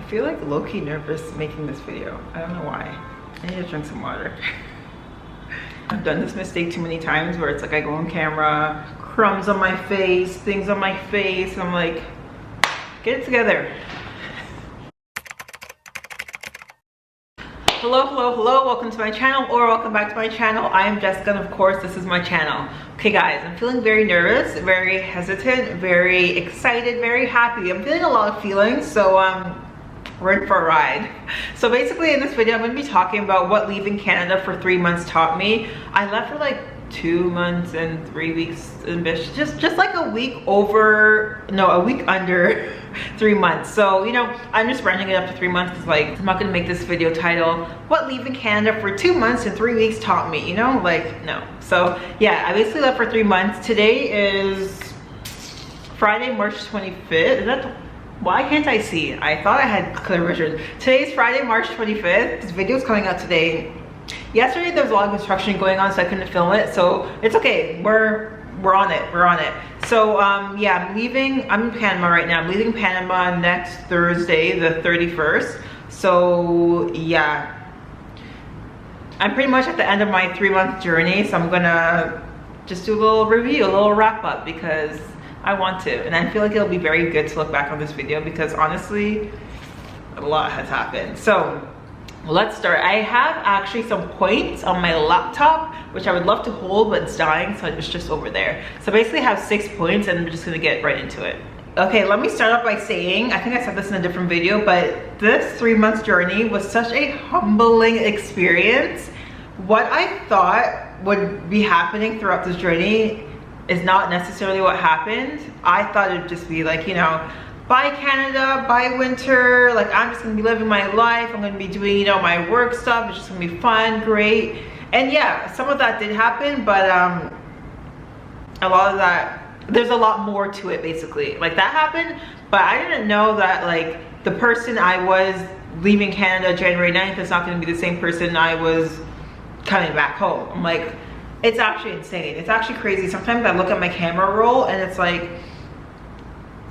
feel like low-key nervous making this video. I don't know why. I need to drink some water. I've done this mistake too many times where it's like I go on camera, crumbs on my face, things on my face, and I'm like, get it together. Hello, hello, hello, welcome to my channel, or welcome back to my channel. I am Jessica, and of course this is my channel. Okay guys, I'm feeling very nervous, very hesitant, very excited, very happy. I'm feeling a lot of feelings, so we're in for a ride. So basically in this video I'm going to be talking about what leaving Canada for 3 months taught me. I left for like 2 months and 3 weeks, just like a week under 3 months. So, you know, I'm just rounding it up to 3 months because, like, I'm not gonna make this video title what leaving Canada for 2 months and 3 weeks taught me, you know, like, no. So yeah, I basically left for 3 months. Today is Friday, March 25th. Is that, why can't I see? I thought I had clear vision. Today's Friday, March 25th. This video is coming out today. Yesterday there was a lot of construction going on, so I couldn't film it, so it's okay. We're on it. So yeah, I'm in Panama right now. I'm leaving Panama next Thursday, the 31st. So yeah, I'm pretty much at the end of my 3-month journey, so I'm gonna just do a little review, a little wrap up, because I want to, and I feel like it'll be very good to look back on this video because honestly a lot has happened. So let's start. I have actually some points on my laptop which I would love to hold, but it's dying, so it's just over there. So basically I have 6 points and I'm just gonna get right into it. Okay, let me start off by saying, I think I said this in a different video, but this 3 months journey was such a humbling experience. What I thought would be happening throughout this journey is not necessarily what happened. I thought it'd just be like, you know, bye Canada, bye winter, like I'm just gonna be living my life, I'm gonna be doing, you know, my work stuff, it's just gonna be fun, great. And yeah, some of that did happen, but a lot of that, there's a lot more to it basically. Like that happened, but I didn't know that like the person I was leaving Canada January 9th is not gonna be the same person I was coming back home. I'm like, it's actually insane. It's actually crazy. Sometimes I look at my camera roll and it's like,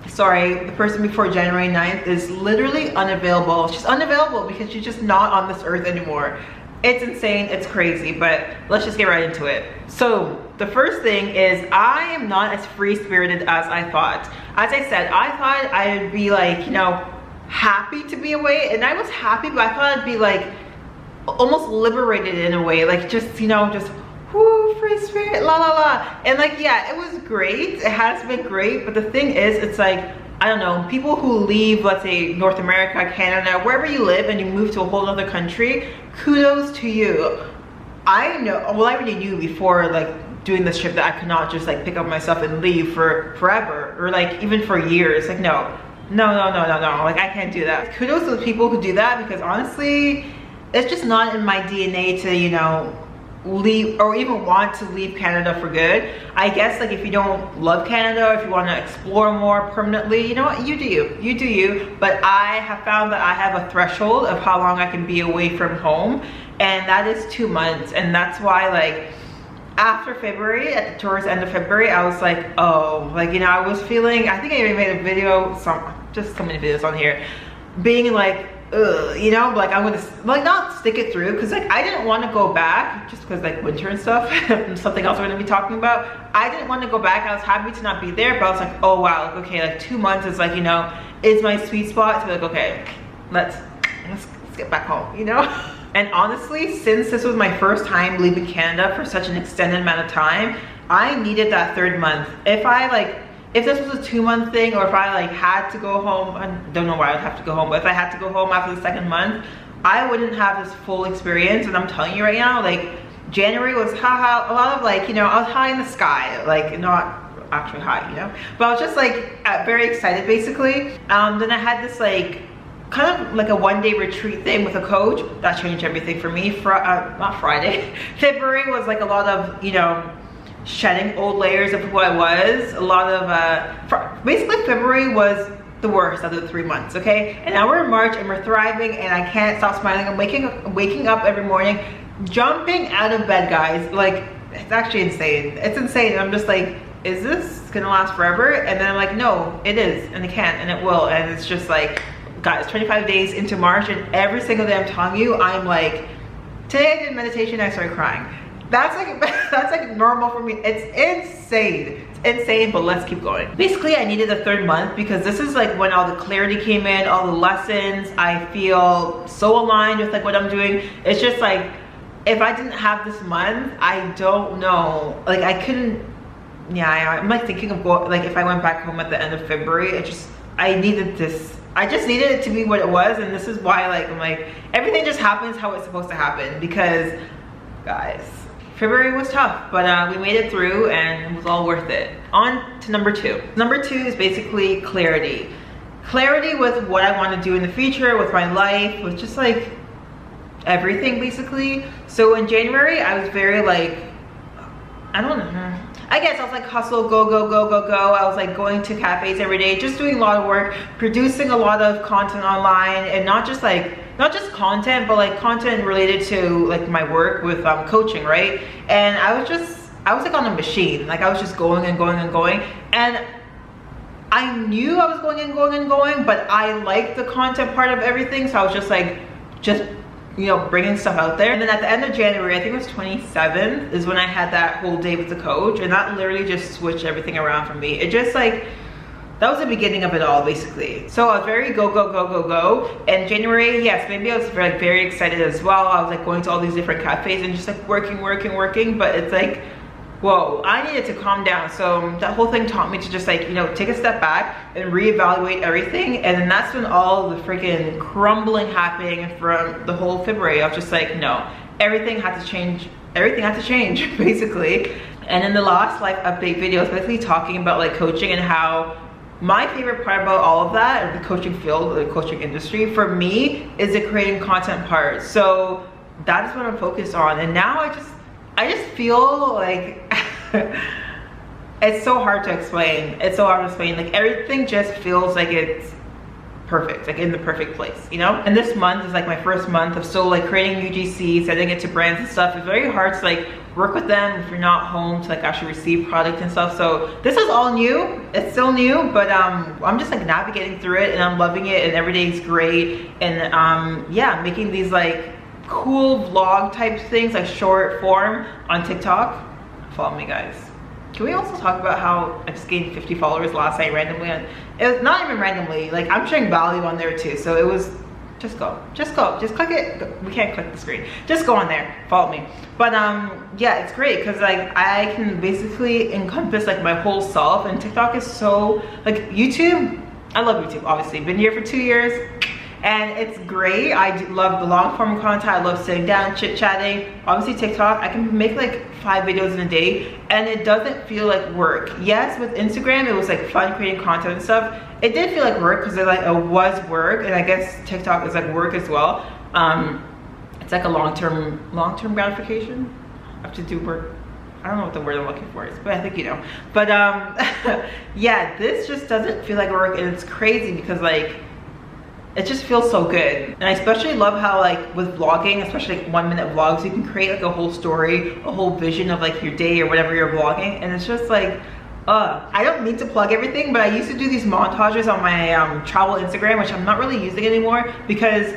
sorry, the person before January 9th is literally unavailable. She's unavailable because she's just not on this earth anymore. It's insane, it's crazy, but let's just get right into it. So the first thing is I am not as free-spirited as I thought. As I said, I thought I'd be like, you know, happy to be away, and I was happy, but I thought I'd be like almost liberated in a way, like just, you know, just whoo, free spirit, la la la. And like, yeah, it was great, it has been great, but the thing is, it's like, I don't know, people who leave, let's say North America, Canada, wherever you live, and you move to a whole other country, kudos to you. I know, well, I already knew before like doing this trip that I could not just like pick up myself and leave for forever, or like even for years. Like no, like I can't do that. Kudos to the people who do that, because honestly, it's just not in my DNA to, you know, leave or even want to leave Canada for good. I guess like if you don't love Canada, or if you want to explore more permanently, you know what, you do you, but I have found that I have a threshold of how long I can be away from home, and that is 2 months. And that's why, like, after February, towards the end of February, I was like, oh, like, you know, I was feeling, I think I even made a video, just so many videos on here, being like, ugh, you know, like I'm gonna like not stick it through, because like I didn't want to go back just because like winter and stuff something else we're gonna be talking about. I didn't want to go back. I was happy to not be there, but I was like, oh wow, okay, like 2 months is like, you know, is my sweet spot to be like, okay, let's get back home, you know. And honestly, since this was my first time leaving Canada for such an extended amount of time, I needed that 3rd month. If this was a 2-month thing, or if I like had to go home, I don't know why I'd have to go home, but if I had to go home after the 2nd month, I wouldn't have this full experience. And I'm telling you right now, like January was a lot of like, you know, I was high in the sky, like not actually high, you know, but I was just like very excited basically. Then I had this like kind of like a 1-day retreat thing with a coach that changed everything for me. Not Friday. February was like a lot of, you know, shedding old layers of who I was. A lot of basically February was the worst of the 3 months, okay? And now we're in March and we're thriving, and I can't stop smiling. I'm waking up every morning, jumping out of bed, guys. Like, it's actually insane. It's insane. I'm just like, is this gonna last forever? And then I'm like, no, it is, and it can, and it will. And it's just like, guys, 25 days into March, and every single day I'm telling you, I'm like, today I did meditation and I started crying. That's like that's like normal for me. It's insane. It's insane, but let's keep going. Basically, I needed a third month because this is like when all the clarity came in, all the lessons. I feel so aligned with like what I'm doing. It's just like, if I didn't have this month, I don't know. Like I couldn't, yeah, I'm like thinking of going, like if I went back home at the end of February, I needed this. I just needed it to be what it was, and this is why like I'm like, everything just happens how it's supposed to happen, because guys, February was tough, but we made it through and it was all worth it. On to number 2. Number 2 is basically clarity. Clarity with what I want to do in the future, with my life, with just like everything basically. So in January, I was very like, I don't know. I guess I was like hustle, go, go, go, go, go. I was like going to cafes every day, just doing a lot of work, producing a lot of content online, and not just content, but like content related to like my work with coaching, right? And I was like on a machine. Like I was just going and going and going. And I knew I was going and going and going, but I liked the content part of everything. So I was just like, you know, bringing stuff out there. And then at the end of January, I think it was 27th, is when I had that whole day with the coach, and that literally just switched everything around for me. It just like, that was the beginning of it all basically. So I was very go, go, go, go, go. And January, yes, maybe I was very excited as well. I was like going to all these different cafes and just like working, but it's like, whoa, I needed to calm down. So that whole thing taught me to just like, you know, take a step back and reevaluate everything. And then that's when all the freaking crumbling happening from the whole February. I was just like, no, everything had to change. Everything had to change basically. And in the last life update video, I was basically talking about like coaching and how my favorite part about all of that, the coaching field, the coaching industry, for me, is the creating content part. So that is what I'm focused on. And now I just feel like it's so hard to explain. It's so hard to explain. Like everything just feels like it's perfect, like in the perfect place, you know? And this month is like my first month of still like creating UGC, sending it to brands and stuff. It's very hard to like work with them if you're not home to like actually receive product and stuff. So this is all new. It's still new, but I'm just like navigating through it, and I'm loving it, and every day is great. And yeah, making these like cool vlog type things, like short form on TikTok. Follow me, guys. Can we also talk about how I just gained 50 followers last night randomly? And it was not even randomly, like I'm sharing value on there too. So it was, just go, just click it. We can't click the screen. Just go on there, follow me. But yeah, it's great because like I can basically encompass like my whole self, and TikTok is so, like YouTube, I love YouTube, obviously. Been here for 2 years. And it's great. I love the long form content. I love sitting down, chit chatting. Obviously TikTok, I can make like 5 videos in a day, and it doesn't feel like work. Yes, with Instagram, it was like fun creating content and stuff. It did feel like work because it was work, and I guess TikTok is like work as well. It's like a long-term gratification. I have to do work. I don't know what the word I'm looking for is, but I think you know. But yeah, this just doesn't feel like work, and it's crazy because like, it just feels so good. And I especially love how like with vlogging, especially like 1-minute vlogs, you can create like a whole story, a whole vision of like your day or whatever you're vlogging. And it's just like, I don't mean to plug everything, but I used to do these montages on my travel Instagram, which I'm not really using anymore because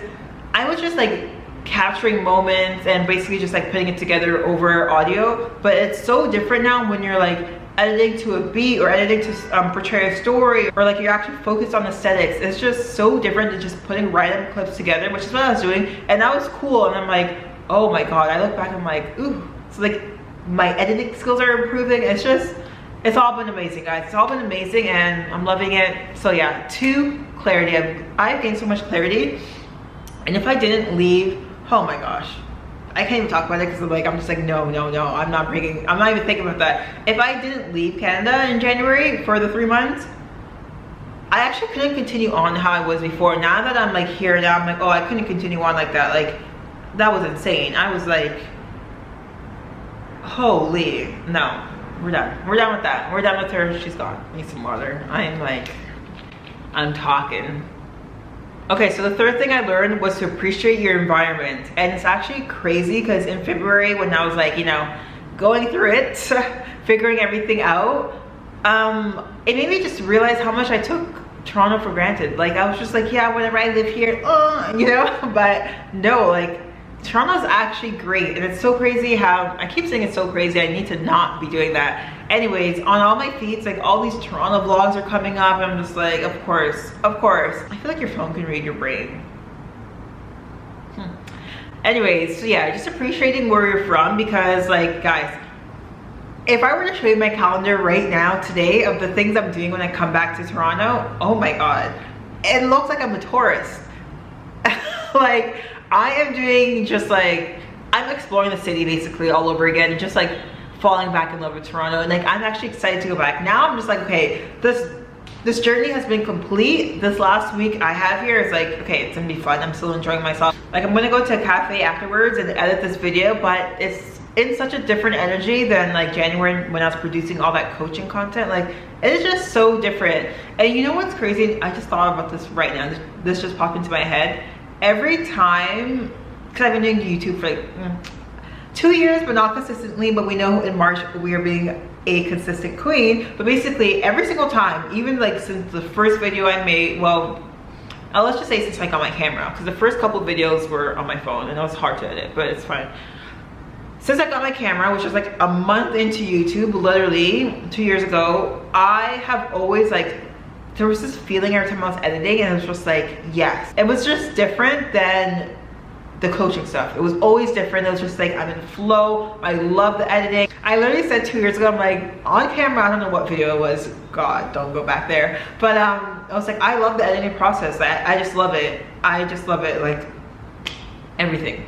I was just like capturing moments and basically just like putting it together over audio. But it's so different now when you're like editing to a beat or editing to portray a story, or like you're actually focused on aesthetics. It's just so different than just putting random clips together, which is what I was doing, and that was cool. And I'm like, oh my god, I look back and I'm like, ooh, so like my editing skills are improving. It's all been amazing, guys. It's all been amazing, and I'm loving it. So yeah, 2, clarity. I've gained so much clarity, and if I didn't leave, oh my gosh, I can't even talk about it because I'm just like, no, I'm not even thinking about that. If I didn't leave Canada in January for the 3 months, I actually couldn't continue on how I was before. Now that I'm like here now, I'm like, oh, I couldn't continue on like that. Like, that was insane. I was like, holy, no, we're done. We're done with that. We're done with her. She's gone. Need some water. I'm talking. Okay, so the third thing I learned was to appreciate your environment. And it's actually crazy because in February, when I was like, you know, going through it, figuring everything out, it made me just realize how much I took Toronto for granted. Like I was just like, yeah, whenever I live here, you know, but no, like Toronto's actually great. And it's so crazy how I keep saying it's so crazy. I need to not be doing that. Anyways, on all my feeds, like all these Toronto vlogs are coming up, and I'm just like, of course. I feel like your phone can read your brain. Anyways, so yeah, just appreciating where you're from, because like guys, if I were to show you my calendar right now today of the things I'm doing when I come back to Toronto, oh my god, it looks like I'm a tourist. Like I am doing just like, I'm exploring the city basically all over again, and just like falling back in love with Toronto. And like I'm actually excited to go back. Now I'm just like, okay, this journey has been complete. This last week I have here is like, okay, it's gonna be fun. I'm still enjoying myself. Like I'm gonna go to a cafe afterwards and edit this video, but it's in such a different energy than like January when I was producing all that coaching content. Like it is just so different. And you know what's crazy? I just thought about this right now. This just popped into my head. Every time, because I've been doing YouTube for like 2 years, but not consistently, but we know in March we are being a consistent queen. But basically every single time, even like since the first video I made, well, let's just say since I got my camera, because the first couple videos were on my phone and it was hard to edit, but it's fine. Since I got my camera, which was like a month into YouTube, literally 2 years ago, I have always like, there was this feeling every time I was editing, and it was just like, yes. It was just different than the coaching stuff. It was always different. It was just like, I'm in flow. I love the editing. I literally said 2 years ago, I'm like, on camera, I don't know what video it was. God, don't go back there. But I was like, I love the editing process. I just love it. I just love it. Like everything.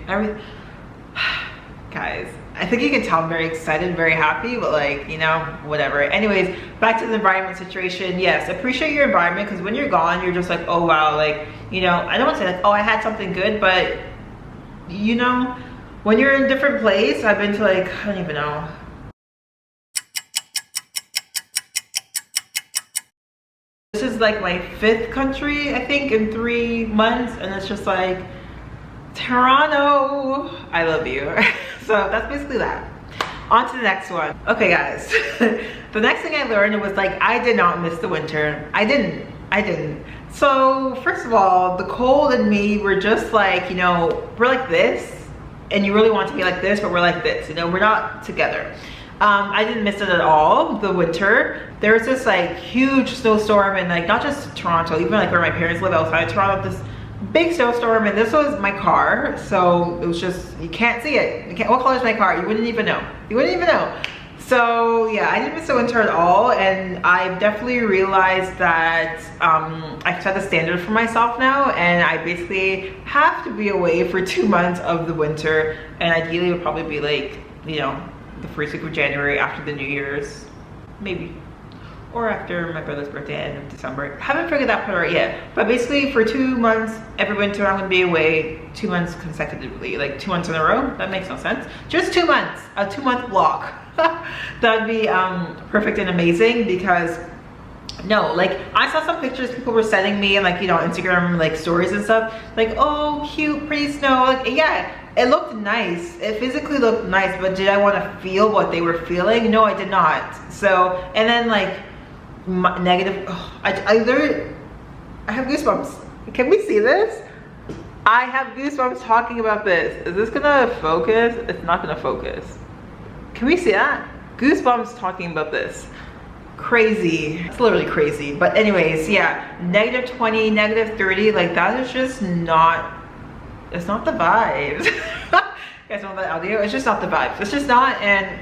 Guys, I think you can tell I'm very excited, very happy, but like, you know, whatever. Anyways, back to the environment situation. Yes, appreciate your environment, because when you're gone, you're just like, oh wow, like, you know, I don't want to say like, oh, I had something good, but you know, when you're in a different place, I've been to like, I don't even know. This is like my 5th country, I think, in 3 months, and it's just like, Toronto, I love you. So that's basically that. On to the next one. Okay guys, the next thing I learned was like, I did not miss the winter. I didn't. So first of all, the cold and me were just like, you know, we're like this, and you really want to be like this, but we're like this, you know, we're not together. I didn't miss it at all, the winter. There was this like huge snowstorm, and like not just Toronto, even like where my parents live outside of Toronto, this big snowstorm, and this was my car, so it was just, you can't see it. You can't, what color is my car? You wouldn't even know. You wouldn't even know. So yeah, I didn't miss the winter at all, and I definitely realized that I've set a standard for myself now, and I basically have to be away for 2 months of the winter, and ideally it would probably be like, you know, the first week of January after the New Year's, maybe. Or after my brother's birthday, end of December. Haven't figured that part out yet. But basically for 2 months, every winter I'm gonna be away 2 months consecutively, like 2 months in a row. That makes no sense. Just 2 months, a 2-month block. That'd be perfect and amazing, because no, like I saw some pictures people were sending me, and like, you know, Instagram like stories and stuff, like, oh cute, pretty snow. Like, yeah, it looked nice. It physically looked nice, but did I want to feel what they were feeling? No, I did not. So, and then like, negative, oh, I literally, I have goosebumps. Can we see this? I have goosebumps talking about this. Is this gonna focus? It's not gonna focus. Can we see that? Goosebumps talking about this. Crazy. It's literally crazy. But anyways, yeah, negative 20, negative 30, like that is just not, it's not the vibes. You guys want that audio? It's just not the vibes. It's just not, and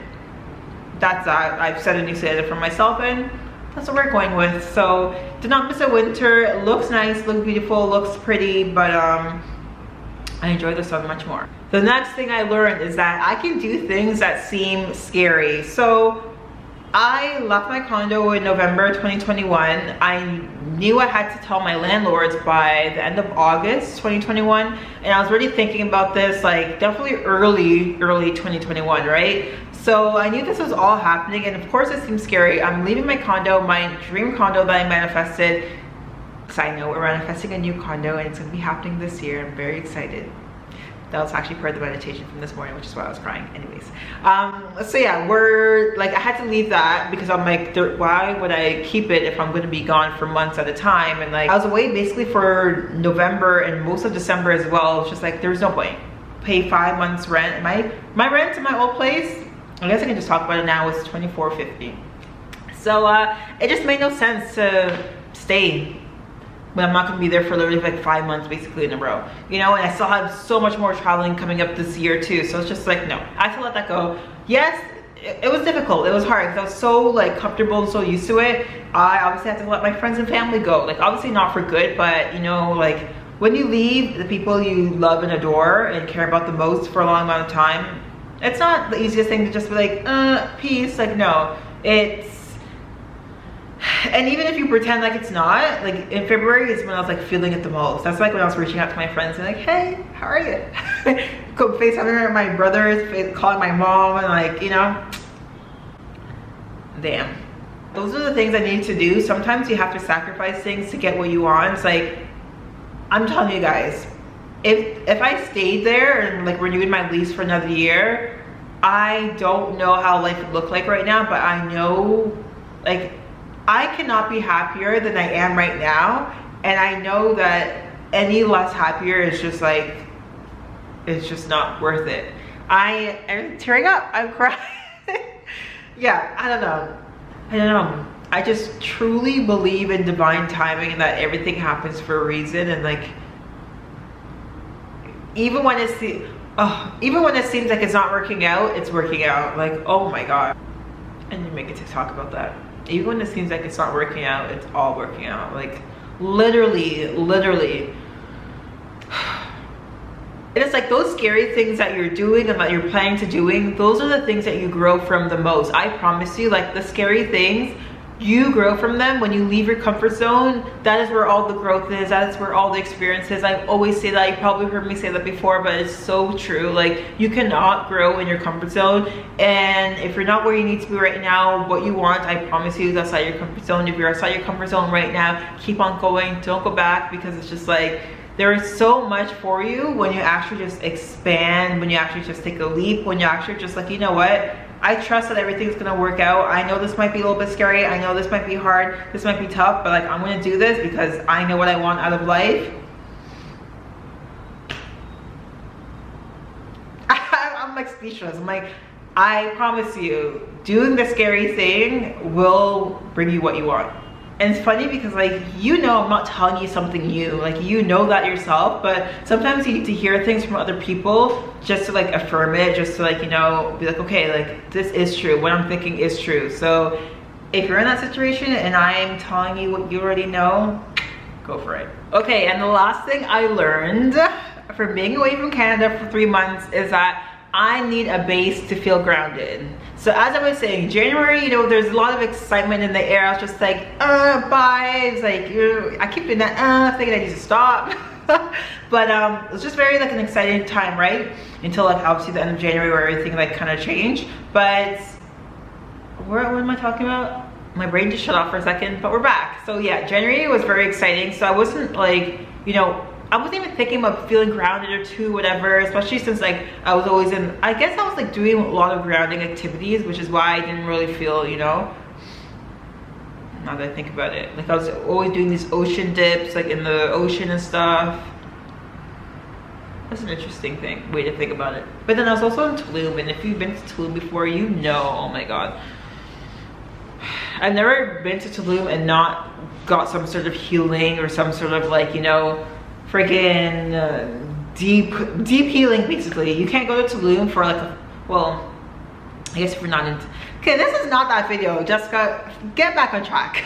that's that. I've set a new standard for myself, and that's what we're going with. So did not miss a winter. It looks nice, looks beautiful, looks pretty, but I enjoy the sun much more. The next thing I learned is that I can do things that seem scary. So I left my condo in November 2021. I knew I had to tell my landlords by the end of August 2021, and I was already thinking about this like definitely early 2021, right? So I knew this was all happening, and of course it seems scary. I'm leaving my condo, my dream condo that I manifested. Side note, we're manifesting a new condo, and it's gonna be happening this year. I'm very excited. That was actually part of the meditation from this morning, which is why I was crying. Anyways, so yeah, we're like, I had to leave that because I'm like, why would I keep it if I'm going to be gone for months at a time? And like, I was away basically for November and most of December as well. It's just like, there's no point. Pay 5 months rent. My rent in my old place, I guess I can just talk about it now, was $24.50. So it just made no sense to stay when I'm not going to be there for literally like 5 months basically in a row, you know. And I still have so much more traveling coming up this year too, so it's just like, no, I have to let that go. Yes, it was difficult, it was hard because I was so like comfortable and so used to it. I obviously had to let my friends and family go, like obviously not for good, but you know, like when you leave the people you love and adore and care about the most for a long amount of time, it's not the easiest thing to just be like, peace. Like, no, it's, and even if you pretend like it's not, like in February is when I was like feeling it the most. That's like when I was reaching out to my friends and like, hey, how are you? FaceTiming my brothers, calling my mom, and like, you know, damn. Those are the things I need to do. Sometimes you have to sacrifice things to get what you want. It's like, I'm telling you guys, if I stayed there and like renewed my lease for another year, I don't know how life would look like right now, but I know, like, I cannot be happier than I am right now. And I know that any less happier is just like, it's just not worth it. I am tearing up, I'm crying. Yeah, I don't know. I just truly believe in divine timing and that everything happens for a reason. And like, even when it seems like it's not working out, it's working out. Like, oh my God. I need to make a TikTok about that. Even when it seems like it's not working out, it's all working out. Like, literally. And it's like those scary things that you're doing and that you're planning to doing, those are the things that you grow from the most. I promise you, like the scary things, you grow from them when you leave your comfort zone. That is where all the growth is. That is where all the experience is. I always say that. You probably heard me say that before, but it's so true. Like, you cannot grow in your comfort zone. And if you're not where you need to be right now, what you want, I promise you, is outside your comfort zone. If you're outside your comfort zone right now, keep on going. Don't go back, because it's just like, there is so much for you when you actually just expand, when you actually just take a leap, when you actually just like, you know what? I trust that everything's gonna work out. I know this might be a little bit scary. I know this might be hard. This might be tough, but like, I'm gonna do this because I know what I want out of life. I'm like speechless. I'm like, I promise you, doing the scary thing will bring you what you want. And it's funny because like, you know, I'm not telling you something new, like you know that yourself, but sometimes you need to hear things from other people just to like affirm it, just to like, you know, be like, okay, like this is true, what I'm thinking is true. So if you're in that situation and I'm telling you what you already know, go for it. Okay, and the last thing I learned from being away from Canada for 3 months is that I need a base to feel grounded. So as I was saying, January, you know, there's a lot of excitement in the air. I was just like, bye. It's like, I keep doing that, thinking I need to stop. But it was just very like an exciting time, right? Until like obviously the end of January where everything like kind of changed. But what am I talking about? My brain just shut off for a second, but we're back. So yeah, January was very exciting. So I wasn't like, you know, I wasn't even thinking about feeling grounded or two, whatever, especially since like I was always in, I guess I was like doing a lot of grounding activities, which is why I didn't really feel, you know, now that I think about it, like I was always doing these ocean dips, like in the ocean and stuff. That's an interesting way to think about it. But then I was also in Tulum, and if you've been to Tulum before, you know, oh my God. I've never been to Tulum and not got some sort of healing or some sort of like, you know, freaking deep healing basically. You can't go to Tulum for like well, I guess if you're not into, okay, this is not that video, Jessica, get back on track.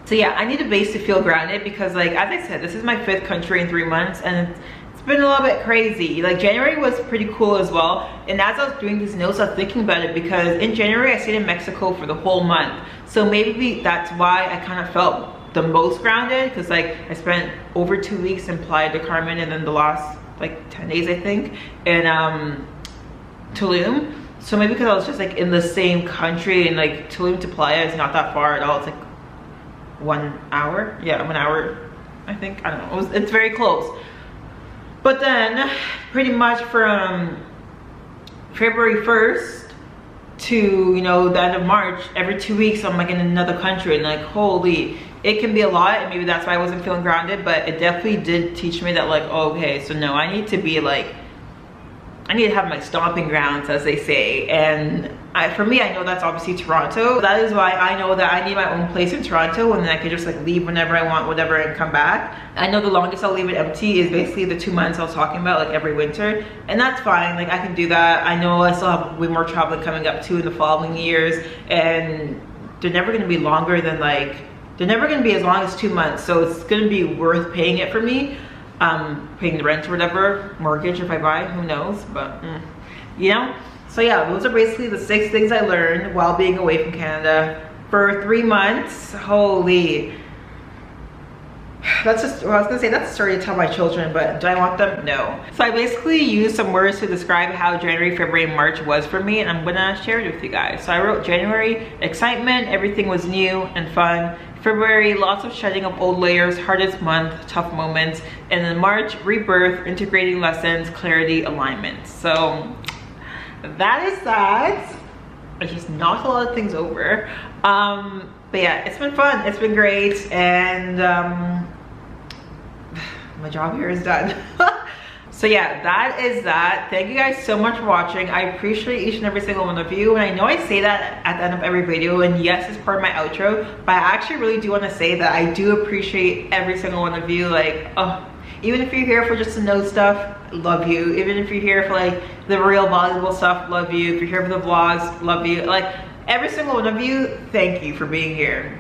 So yeah, I need a base to feel grounded because like, as I said, this is my 5th country in 3 months, and it's been a little bit crazy. Like January was pretty cool as well, and as I was doing these notes, I was thinking about it because in January I stayed in Mexico for the whole month, so maybe that's why I kind of felt the most grounded, because like I spent over 2 weeks in Playa del Carmen, and then the last like 10 days I think in Tulum. So maybe because I was just like in the same country, and like Tulum to Playa is not that far at all. It's like 1 hour, yeah, 1 hour I think, I don't know, it's very close. But then pretty much from February 1st to, you know, the end of March, every 2 weeks I'm like in another country, and like, holy, it can be a lot. And maybe that's why I wasn't feeling grounded, but it definitely did teach me that, like, oh, okay, so no, I need to be like, I need to have my stomping grounds, as they say. And for me, I know that's obviously Toronto. That is why I know that I need my own place in Toronto, and then I can just like leave whenever I want, whatever, and come back. I know the longest I'll leave it empty is basically the 2 months I was talking about, like every winter, and that's fine. Like, I can do that. I know I still have way more traveling coming up too in the following years, and they're never going to be longer than like, they're never going to be as long as 2 months, so it's going to be worth paying it for me. Paying the rent or whatever, mortgage if I buy, who knows, but you know. So yeah, those are basically the 6 things I learned while being away from Canada for 3 months. Holy, that's just, well, I was gonna say that's a story to tell my children, but do I want them? No. So I basically used some words to describe how January, February, and March was for me, and I'm gonna share it with you guys. So I wrote January, excitement, everything was new and fun. February, lots of shedding of old layers, hardest month, tough moments. And then March, rebirth, integrating lessons, clarity, alignment. So that is that. I just knocked a lot of things over. But yeah, it's been fun, it's been great, and my job here is done. So yeah, that is that. Thank you guys so much for watching. I appreciate each and every single one of you, and I know I say that at the end of every video, and yes, it's part of my outro, but I actually really do want to say that I do appreciate every single one of you. Like, oh, even if you're here for just to know stuff, love you. Even if you're here for like the real valuable stuff, love you. If you're here for the vlogs, love you. Like, every single one of you, thank you for being here.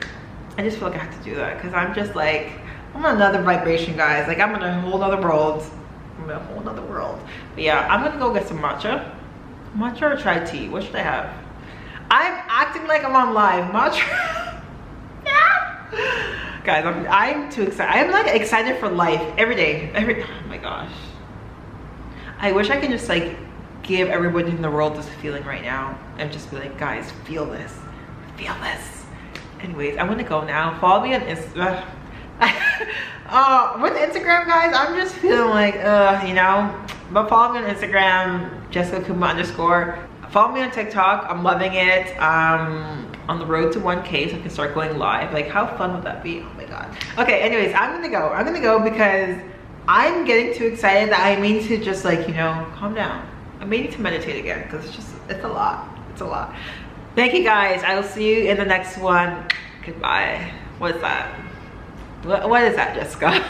I just feel like I have to do that because I'm just like, I'm on another vibration, guys. Like, I'm in a whole other world. I'm in a whole other world. But yeah, I'm gonna go get some matcha. Matcha or chai tea? What should I have? I'm acting like I'm on live. Matcha. Guys, I'm too excited. I'm like excited for life every day. Oh my gosh. I wish I could just like give everybody in the world this feeling right now and just be like, guys, feel this. Feel this. Anyways, I'm gonna go now. Follow me on Instagram. With Instagram, guys, I'm just feeling like, you know, but follow me on Instagram, Jessica Kuma _. Follow me on TikTok. I'm loving it. On the road to 1K, so I can start going live. Like, how fun would that be? Oh my god. Okay, anyways, I'm gonna go. I'm gonna go because I'm getting too excited that I need to just like, you know, calm down. I may need to meditate again because it's a lot. It's a lot. Thank you guys. I will see you in the next one. Goodbye. What is that? What is that, Jessica?